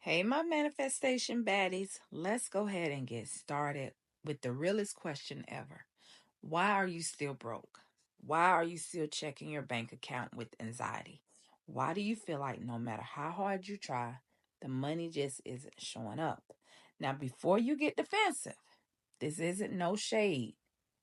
Hey, my manifestation baddies, let's go ahead and get started with the realest question ever. Why are you still broke? Why are you still checking your bank account with anxiety? Why do you feel like no matter how hard you try, the money just isn't showing up? Now, before you get defensive, this isn't no shade.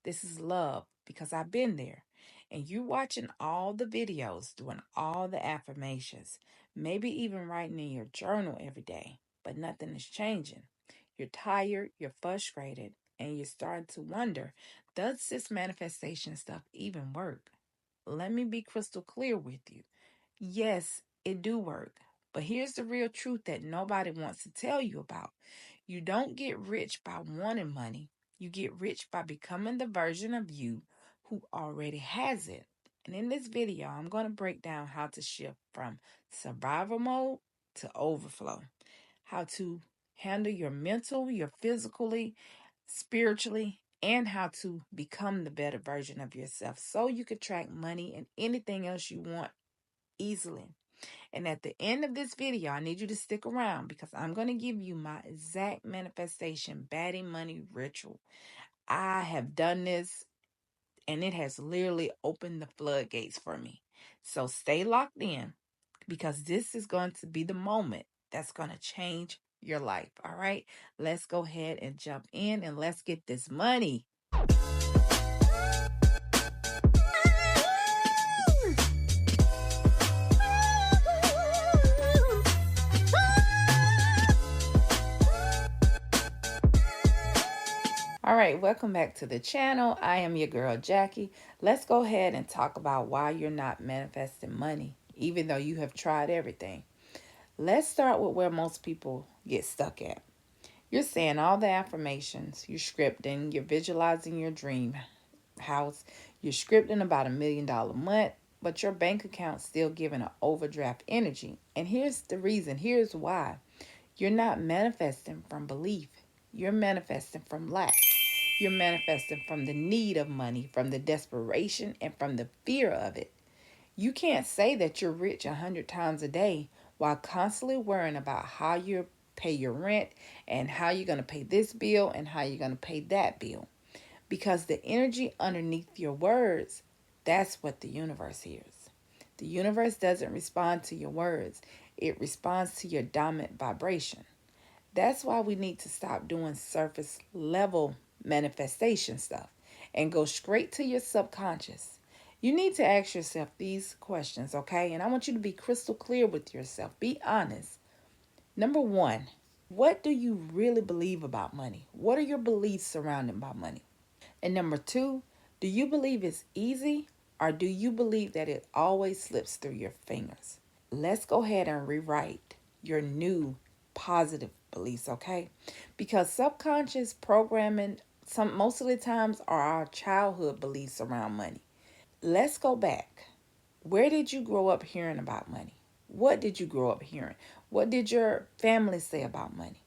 This is love because I've been there. And you watching all the videos, doing all the affirmations, maybe even writing in your journal every day, but nothing is changing. You're tired, you're frustrated, and you're starting to wonder, does this manifestation stuff even work? Let me be crystal clear with you. Yes, it do work. But here's the real truth that nobody wants to tell you about. You don't get rich by wanting money. You get rich by becoming the version of you who already has it. And in this video, I'm going to break down how to shift from survival mode to overflow, how to handle your mental, your physically, spiritually, and how to become the better version of yourself so you can track money and anything else you want easily. And at the end of this video, I need you to stick around because I'm going to give you my exact manifestation baddie money ritual. I have done this and it has literally opened the floodgates for me. So stay locked in because this is going to be the moment that's going to change your life. All right, let's go ahead and jump in and let's get this money. All right, welcome back to the channel. I am your girl, Jackie. Let's go ahead and talk about why you're not manifesting money, even though you have tried everything. Let's start with where most people get stuck at. You're saying all the affirmations, you're scripting, you're visualizing your dream house, you're scripting about $1 million month, but your bank account's still giving an overdraft energy. And here's the reason, here's why. You're not manifesting from belief, you're manifesting from lack. You're manifesting from the need of money, from the desperation, and from the fear of it. You can't say that you're rich 100 times a day while constantly worrying about how you pay your rent and how you're going to pay this bill and how you're going to pay that bill. Because the energy underneath your words, that's what the universe hears. The universe doesn't respond to your words, it responds to your dominant vibration. That's why we need to stop doing surface level manifestation stuff and go straight to your subconscious. You need to ask yourself these questions, okay? And I want you to be crystal clear with yourself. Be honest. Number one, what do you really believe about money? What are your beliefs surrounding by money? And number two, do you believe it's easy or do you believe that it always slips through your fingers? Let's go ahead and rewrite your new positive beliefs, okay? Because subconscious programming most of the times are our childhood beliefs around money. Let's go back. Where did you grow up hearing about money? What did you grow up hearing? What did your family say about money?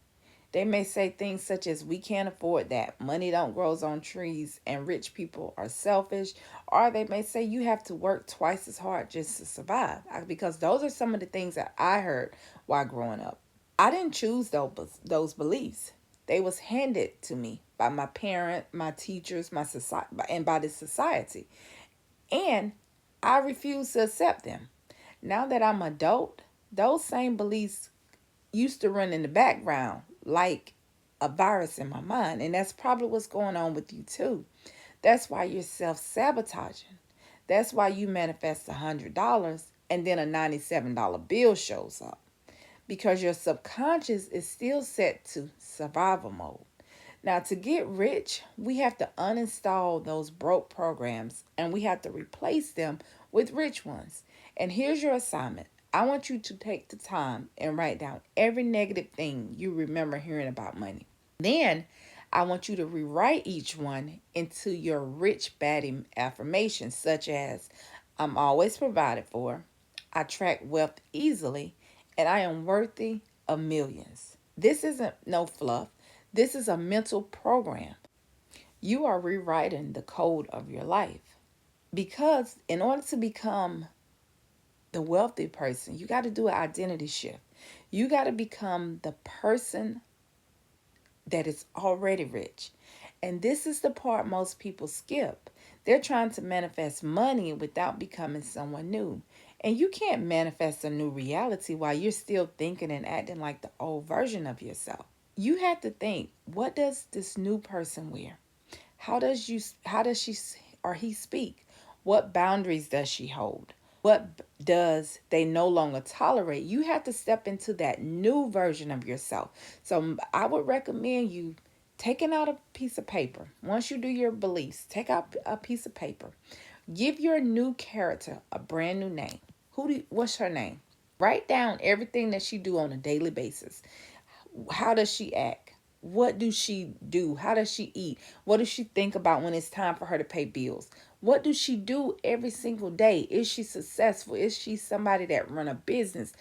They may say things such as, we can't afford that, money don't grow on trees, and rich people are selfish. Or they may say you have to work twice as hard just to survive. Because those are some of the things that I heard while growing up. I didn't choose those beliefs. They was handed to me by my parent, my teachers, my society, and by the society. And I refuse to accept them. Now that I'm adult, those same beliefs used to run in the background like a virus in my mind. And that's probably what's going on with you too. That's why you're self-sabotaging. That's why you manifest $100 and then a $97 bill shows up. Because your subconscious is still set to survival mode. Now, to get rich, we have to uninstall those broke programs and we have to replace them with rich ones. And here's your assignment. I want you to take the time and write down every negative thing you remember hearing about money. Then I want you to rewrite each one into your rich baddie affirmations, such as, I'm always provided for, I attract wealth easily, and I am worthy of millions. This isn't no fluff. This is a mental program. You are rewriting the code of your life. Because in order to become the wealthy person, you got to do an identity shift. You got to become the person that is already rich. And this is the part most people skip. They're trying to manifest money without becoming someone new. And you can't manifest a new reality while you're still thinking and acting like the old version of yourself. You have to think, what does this new person wear? How does she or he speak? What boundaries does she hold? What does they no longer tolerate? You have to step into that new version of yourself. So I would recommend you taking out a piece of paper. Once you do your beliefs, take out a piece of paper. Give your new character a brand new name. What's her name? Write down everything that she do on a daily basis. How does she act? What does she do? How does she eat? What does she think about when it's time for her to pay bills? What does she do every single day? Is she successful? Is she somebody that run a business?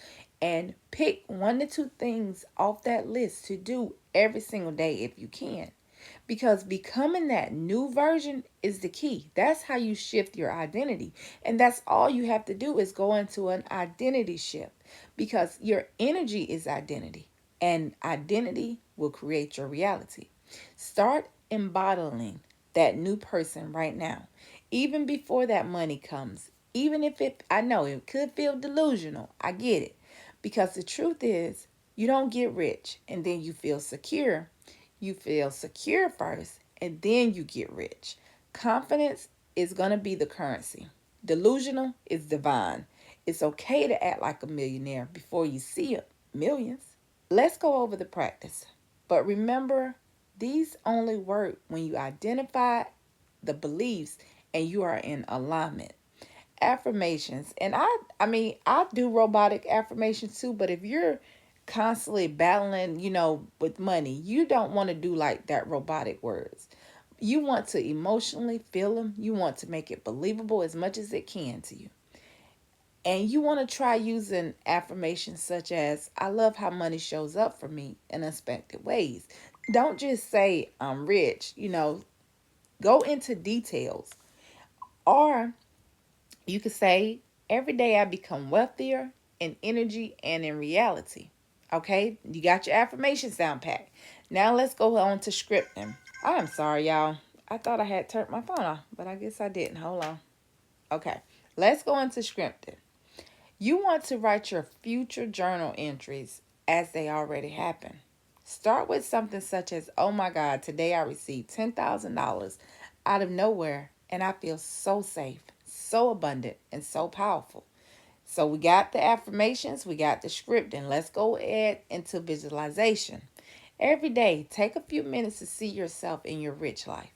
And pick 1 to 2 things off that list to do every single day if you can. Because becoming that new version is the key. That's how you shift your identity. And that's all you have to do is go into an identity shift because your energy is identity and identity will create your reality. Start embodying that new person right now, even before that money comes. Even if I know it could feel delusional, I get it. Because the truth is, you don't get rich and then you feel secure. You feel secure first and then you get rich. Confidence is going to be the currency. Delusional is divine. It's okay to act like a millionaire before you see it. Millions. Let's go over the practice. But remember, these only work when you identify the beliefs and you are in alignment. Affirmations. And I do robotic affirmations too, but if you're constantly battling, with money, you don't want to do like that robotic words. You want to emotionally feel them. You want to make it believable as much as it can to you. And you want to try using affirmations such as, I love how money shows up for me in unexpected ways. Don't just say, I'm rich, go into details. Or you could say, every day I become wealthier in energy and in reality. Okay, you got your affirmations down pat. Now let's go on to scripting. I'm sorry, y'all. I thought I had turned my phone off, but I guess I didn't. Hold on. Okay, let's go into scripting. You want to write your future journal entries as they already happen. Start with something such as, oh my God, today I received $10,000 out of nowhere and I feel so safe, so abundant, and so powerful. So we got the affirmations, we got the script, and let's go ahead into visualization. Every day, take a few minutes to see yourself in your rich life.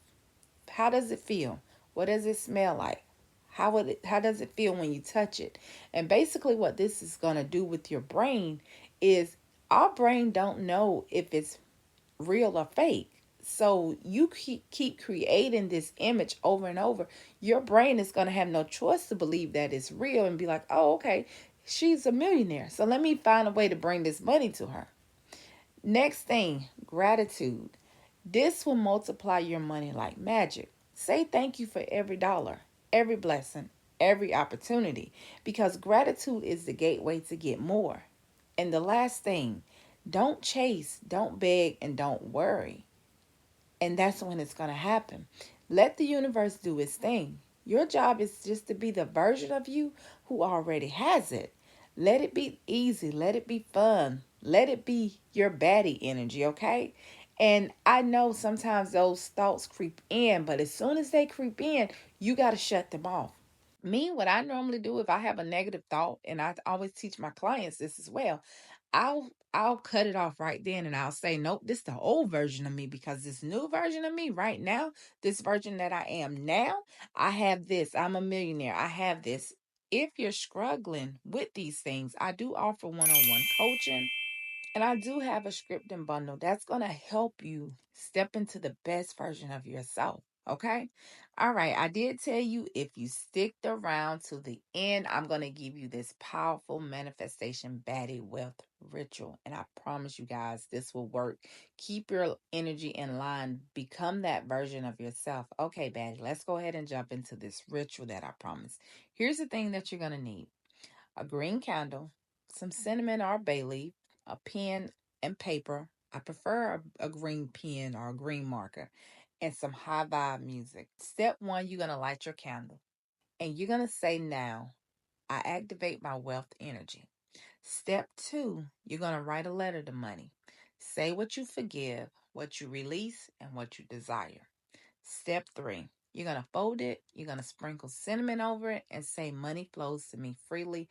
How does it feel? What does it smell like? How does it feel when you touch it? And basically what this is going to do with your brain is our brain don't know if it's real or fake. So you keep creating this image over and over. Your brain is going to have no choice to believe that it's real and be like, "Oh, okay. She's a millionaire. So let me find a way to bring this money to her." Next thing, gratitude. This will multiply your money like magic. Say thank you for every dollar, every blessing, every opportunity, because gratitude is the gateway to get more. And the last thing, don't chase, don't beg, and don't worry. And that's when it's going to happen. Let the universe do its thing. Your job is just to be the version of you who already has it. Let it be easy. Let it be fun. Let it be your baddie energy, okay? And I know sometimes those thoughts creep in, but as soon as they creep in, you got to shut them off. Me, what I normally do if I have a negative thought, and I always teach my clients this as well, I'll cut it off right then and I'll say, nope, this is the old version of me because this new version of me right now, this version that I am now, I have this. I'm a millionaire. I have this. If you're struggling with these things, I do offer one-on-one coaching. And I do have a scripting bundle that's going to help you step into the best version of yourself. Okay. All right. I did tell you if you stick around to the end, I'm going to give you this powerful manifestation baddie wealth ritual. And I promise you guys, this will work. Keep your energy in line. Become that version of yourself. Okay, baddie, let's go ahead and jump into this ritual that I promised. Here's the thing that you're going to need: a green candle, some cinnamon or bay leaf, a pen and paper. I prefer a green pen or a green marker and some high vibe music. Step one, you're going to light your candle and you're going to say, now, I activate my wealth energy. Step two, you're going to write a letter to money. Say what you forgive, what you release, and what you desire. Step three, you're going to fold it, you're going to sprinkle cinnamon over it, and say, money flows to me freely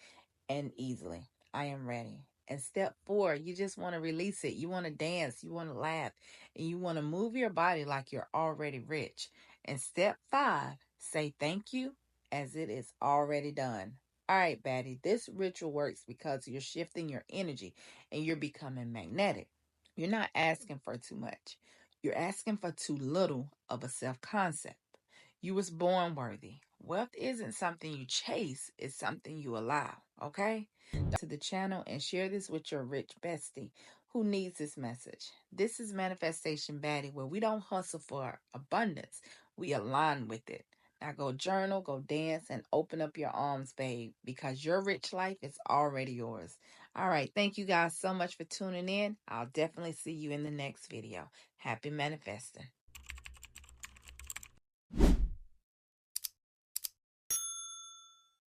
and easily. I am ready. And step four, you just want to release it. You want to dance, you want to laugh, and you want to move your body like you're already rich. And step five, say thank you as it is already done. All right, Baddie, this ritual works because you're shifting your energy and you're becoming magnetic. You're not asking for too much. You're asking for too little of a self concept. You was born worthy. Wealth isn't something you chase, it's something you allow, okay? To the channel and share this with your rich bestie who needs this message. This is Manifestation Baddie, where we don't hustle for abundance, we align with it. Now go journal, go dance, and open up your arms, babe, because your rich life is already yours. All right, thank you guys so much for tuning in. I'll definitely see you in the next video. Happy manifesting.